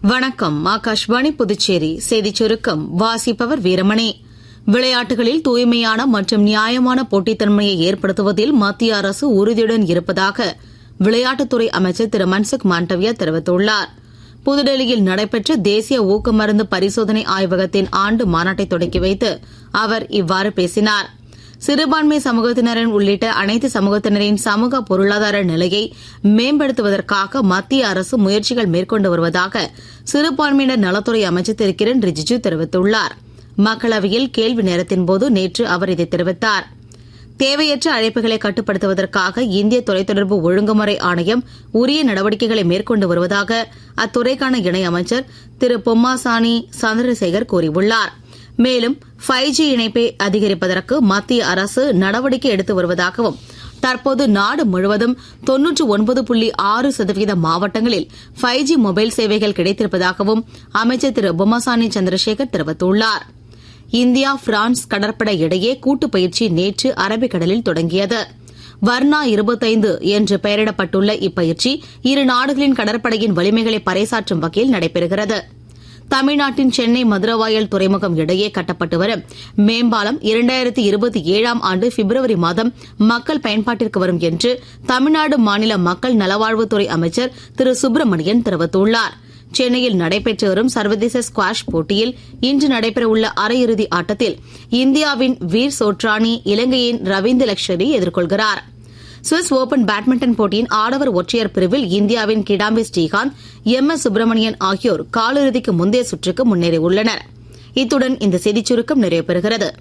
வணக்கம். ஆகாஷ்வாணி புதுச்சேரி செய்திச் சுருக்கம் வாசிப்பவர் வீரமணி. விளையாட்டுகளில் தூய்மையான மற்றும் நியாயமான போட்டித்தன்மையை ஏற்படுத்துவதில் மத்திய அரசு உறுதியுடன் இருப்பதாக விளையாட்டுத்துறை அமைச்சர் திரு மன்சுக் மாண்டவியா தெரிவித்துள்ளார். புதுடெல்லியில் நடைபெற்ற தேசிய ஊக்க மருந்து பரிசோதனை ஆய்வகத்தின் ஆண்டு மாநாட்டை தொடக்கி வைத்து அவர் இவ்வாறு பேசினார். சிறுபான்மை சமூகத்தினரின் உள்ளிட்ட அனைத்து சமூகத்தினரின் சமூக பொருளாதார நிலையை மேம்படுத்துவதற்காக மத்திய அரசு முயற்சிகள் மேற்கொண்டு வருவதாக சிறுபான்மையினர் நலத்துறை அமைச்சர் திரு கிரண் ரிஜிஜு தெரிவித்துள்ளார். மக்களவையில் கேள்வி நேரத்தின்போது நேற்று அவர் இதை தெரிவித்தார். தேவையற்ற அழைப்புகளை கட்டுப்படுத்துவதற்காக இந்திய தொலைத்தொடர்பு ஒழுங்குமுறை ஆணையம் உரிய நடவடிக்கைகளை மேற்கொண்டு வருவதாக அத்துறைக்கான இணையமைச்சர் திரு பொம்மாசானி சந்திரசேகர் கூறியுள்ளார். மேலும் 5G இணைப்பை அதிகரிப்பதற்கு மத்திய அரசு நடவடிக்கை எடுத்து வருவதாகவும் தற்போது நாடு முழுவதும் 99.6% மாவட்டங்களில் 5G மொபைல் சேவைகள் கிடைத்திருப்பதாகவும் அமைச்சர் திரு பொம்மசானி சந்திரசேகர் தெரிவித்துள்ளார். இந்தியா பிரான்ஸ் கடற்படை இடையே கூட்டுப் பயிற்சி நேற்று அரபிக்கடலில் தொடங்கியது. வர்ணா 25 என்று பெயரிடப்பட்டுள்ள இப்பயிற்சி இரு நாடுகளின் கடற்படையின் வலிமைகளை பறைசாற்றும் வகையில் நடைபெறுகிறது. தமிழ்நாட்டின் சென்னை மதுரவாயல் துறைமுகம் இடையே கட்டப்பட்டு வரும் மேம்பாலம் 2027ஆம் ஆண்டு பிப்ரவரி மாதம் மக்கள் பயன்பாட்டிற்கு வரும் என்று தமிழ்நாடு மாநில மக்கள் நலவாழ்வுத்துறை அமைச்சர் திரு சுப்பிரமணியன் தெரிவித்துள்ளார். சென்னையில் நடைபெற்று வரும் சர்வதேச ஸ்குவாஷ் போட்டியில் இன்று நடைபெறவுள்ள அரையிறுதி ஆட்டத்தில் இந்தியாவின் வீர் சோட்ரானி இலங்கையின் ரவீந்திர லக்ஷரி எதிர்கொள்கிறார். சுவிஸ் ஓபன் பேட்மிண்டன் போட்டியின் ஆடவர் ஒற்றையர் பிரிவில் இந்தியாவின் கிடாம்பி ஸ்ரீகாந்த், MS சுப்பிரமணியன் ஆகியோர் காலிறுதிக்கு முந்தைய சுற்றுக்கு முன்னேறியுள்ளனர். இத்துடன் இந்த செய்திச் சுருக்கம் நிறைவு பெறுகிறது.